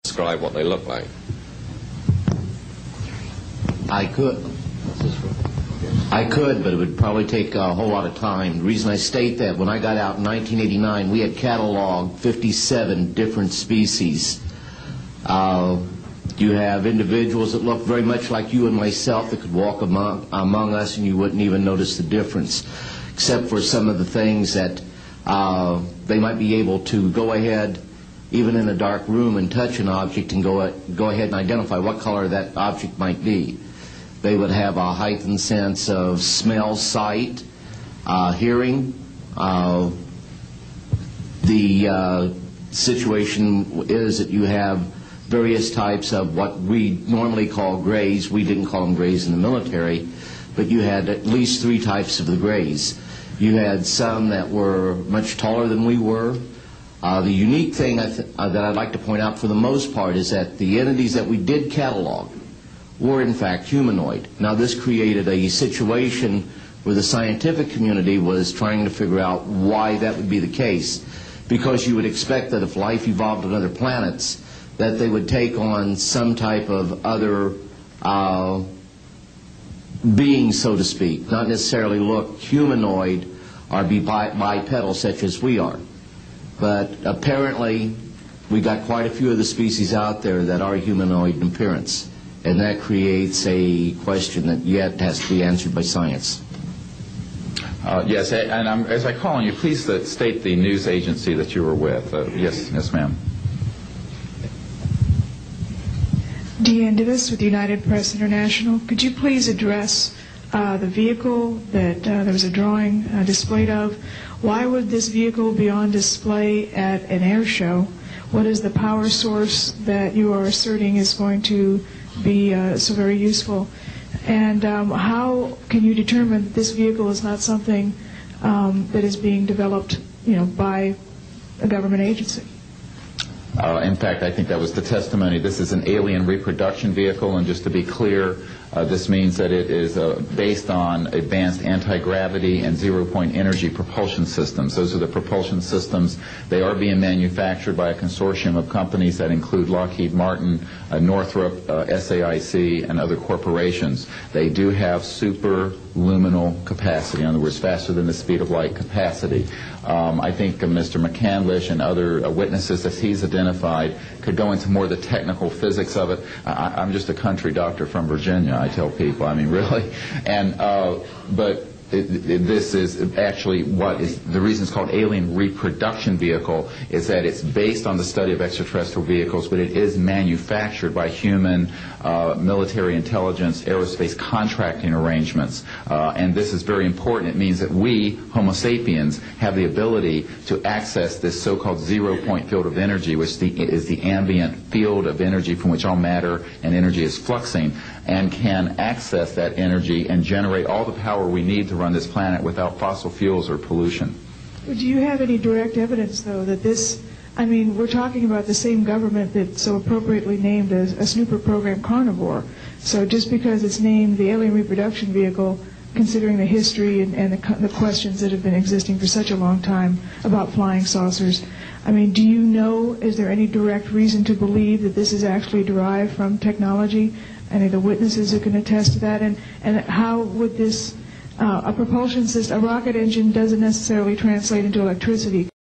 describe what they look like? I could, but it would probably take a whole lot of time. The reason I state that, when I got out in 1989, we had cataloged 57 different species. You have individuals that look very much like you and myself that could walk among us and you wouldn't even notice the difference, except for some of the things that they might be able to go ahead, even in a dark room, and touch an object and go ahead and identify what color that object might be. They would have a heightened sense of smell, sight, hearing. The situation is that you have various types of what we normally call grays. We didn't call them grays in the military, but you had at least 3 types of the grays. You had some that were much taller than we were. The unique thing that I'd like to point out for the most part is that the entities that we did catalog were in fact humanoid. Now this created a situation where the scientific community was trying to figure out why that would be the case, because you would expect that if life evolved on other planets that they would take on some type of other being, so to speak, not necessarily look humanoid or be bipedal such as we are. But apparently we got quite a few of the species out there that are humanoid in appearance, and that creates a question that yet has to be answered by science. Yes, and as I call on you, please state the news agency that you were with. Yes, ma'am. Deanne Davis with United Press International. Could you please address the vehicle that there was a drawing displayed of? Why would this vehicle be on display at an air show? What is the power source that you are asserting is going to be so very useful? And how can you determine that this vehicle is not something that is being developed, by a government agency? In fact, I think that was the testimony. This is an alien reproduction vehicle, and just to be clear, this means that it is based on advanced anti-gravity and zero-point energy propulsion systems. Those are the propulsion systems. They are being manufactured by a consortium of companies that include Lockheed Martin, Northrop, SAIC, and other corporations. They do have superluminal capacity, in other words, faster than the speed of light capacity. I think Mr. McCandlish and other witnesses that he's identified could go into more of the technical physics of it. I'm just a country doctor from Virginia, I tell people. I mean, really. And but this is actually what is the reason it's called alien reproduction vehicle, is that it's based on the study of extraterrestrial vehicles, but it is manufactured by human military intelligence aerospace contracting arrangements. And this is very important. It means that we, Homo sapiens, have the ability to access this so-called zero-point field of energy, which is the ambient field of energy from which all matter and energy is fluxing, and can access that energy and generate all the power we need to run this planet without fossil fuels or pollution. Do you have any direct evidence, though, that this, we're talking about the same government that so appropriately named a snooper program Carnivore. So just because it's named the alien reproduction vehicle, considering the history and the questions that have been existing for such a long time about flying saucers, do you know, is there any direct reason to believe that this is actually derived from technology? Any of the witnesses who can attest to that? And how would this, a propulsion system, a rocket engine doesn't necessarily translate into electricity.